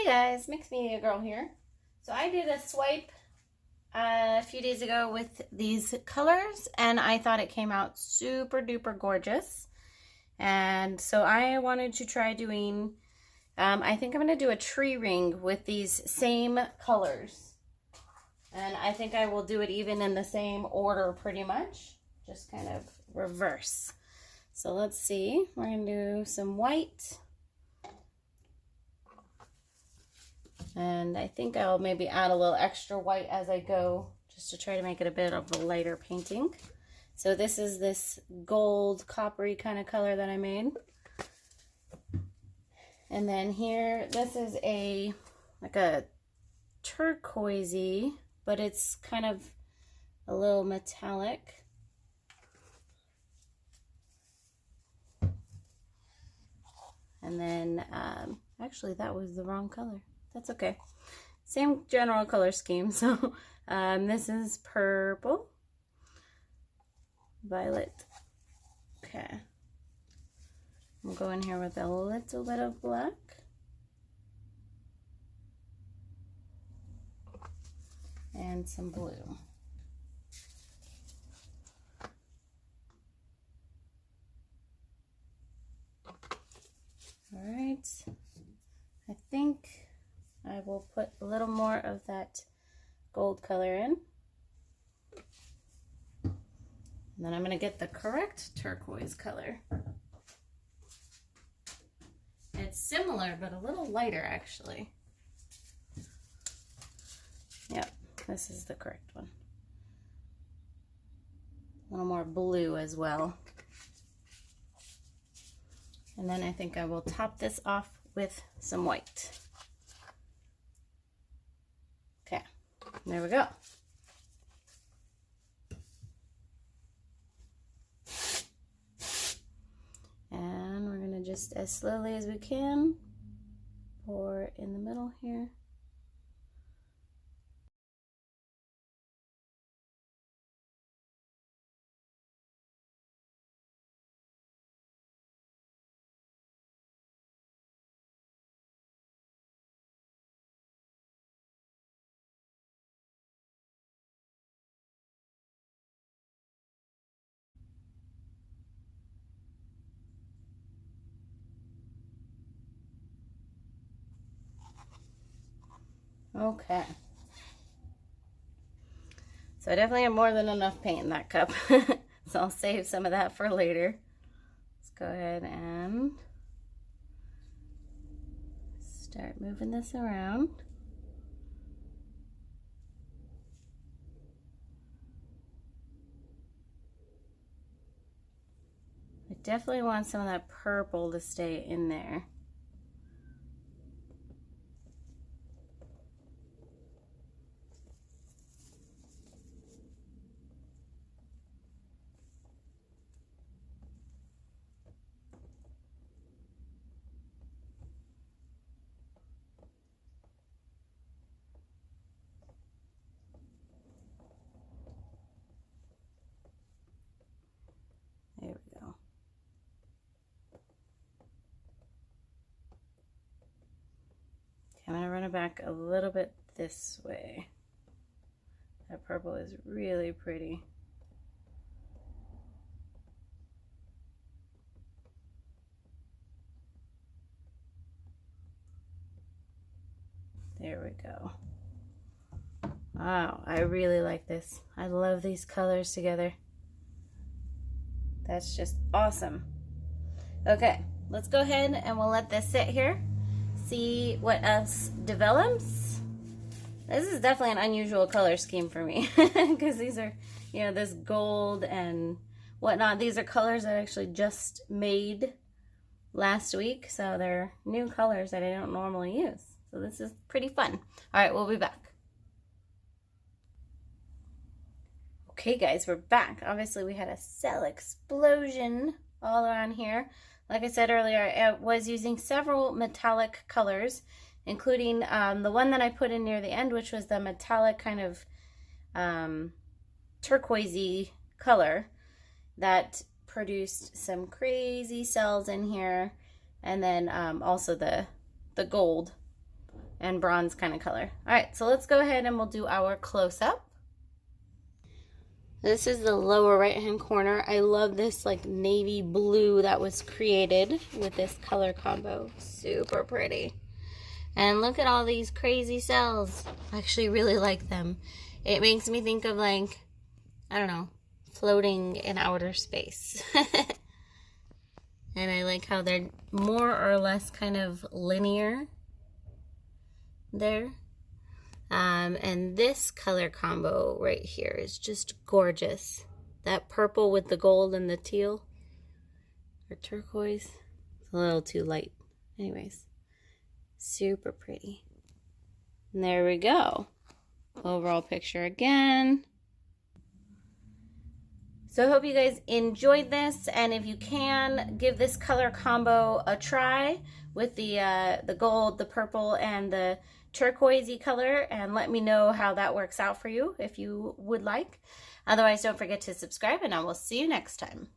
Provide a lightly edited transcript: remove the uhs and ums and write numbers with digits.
Guys, Mixed Media Girl here. So I did a swipe a few days ago with these colors and I thought it came out super duper gorgeous. And so I wanted to try doing, I think I'm going to do a tree ring with these same colors. And I think I will do it even in the same order pretty much, just kind of reverse. So let's see, we're going to do some white. And I think I'll maybe add a little extra white as I go, just to try to make it a bit of a lighter painting. So this is this gold coppery kind of color that I made. And then here, this is like a turquoisey, but it's kind of a little metallic. And then, actually that was the wrong color. That's okay. Same general color scheme. So this is purple, violet. Okay. We'll go in here with a little bit of black. And some blue. All right. I think I will put a little more of that gold color in. And then I'm going to get the correct turquoise color. It's similar, but a little lighter actually. Yep, this is the correct one. A little more blue as well. And then I think I will top this off with some white. Okay, there we go. And we're gonna just, as slowly as we can, pour in the middle here. Okay. So I definitely have more than enough paint in that cup. So I'll save some of that for later. Let's go ahead and start moving this around. I definitely want some of that purple to stay in there. There we go. I'm going to run it back a little bit this way. That purple is really pretty. There we go. Wow, I really like this. I love these colors together. That's just awesome. Okay, let's go ahead and we'll let this sit here. See what else develops. This is definitely an unusual color scheme for me because these are, you know, this gold and whatnot. These are colors that I actually just made last week. So they're new colors that I don't normally use. So this is pretty fun. All right, we'll be back. Okay guys, we're back. Obviously we had a cell explosion all around here. Like I said earlier, I was using several metallic colors, including the one that I put in near the end, which was the metallic kind of turquoisey color that produced some crazy cells in here. And then also the gold and bronze kind of color. All right, so let's go ahead and we'll do our close-up. This is the lower right-hand corner. I love this like navy blue that was created with this color combo. Super pretty. And look at all these crazy cells. I actually really like them. It makes me think of like, I don't know, floating in outer space. And I like how they're more or less kind of linear there. And this color combo right here is just gorgeous. That purple with the gold and the teal, or turquoise, it's a little too light. Anyways, super pretty. And there we go. Overall picture again. So I hope you guys enjoyed this, and if you can, give this color combo a try with the gold, the purple, and the turquoisey color, and let me know how that works out for you if you would like. Otherwise, don't forget to subscribe, and I will see you next time.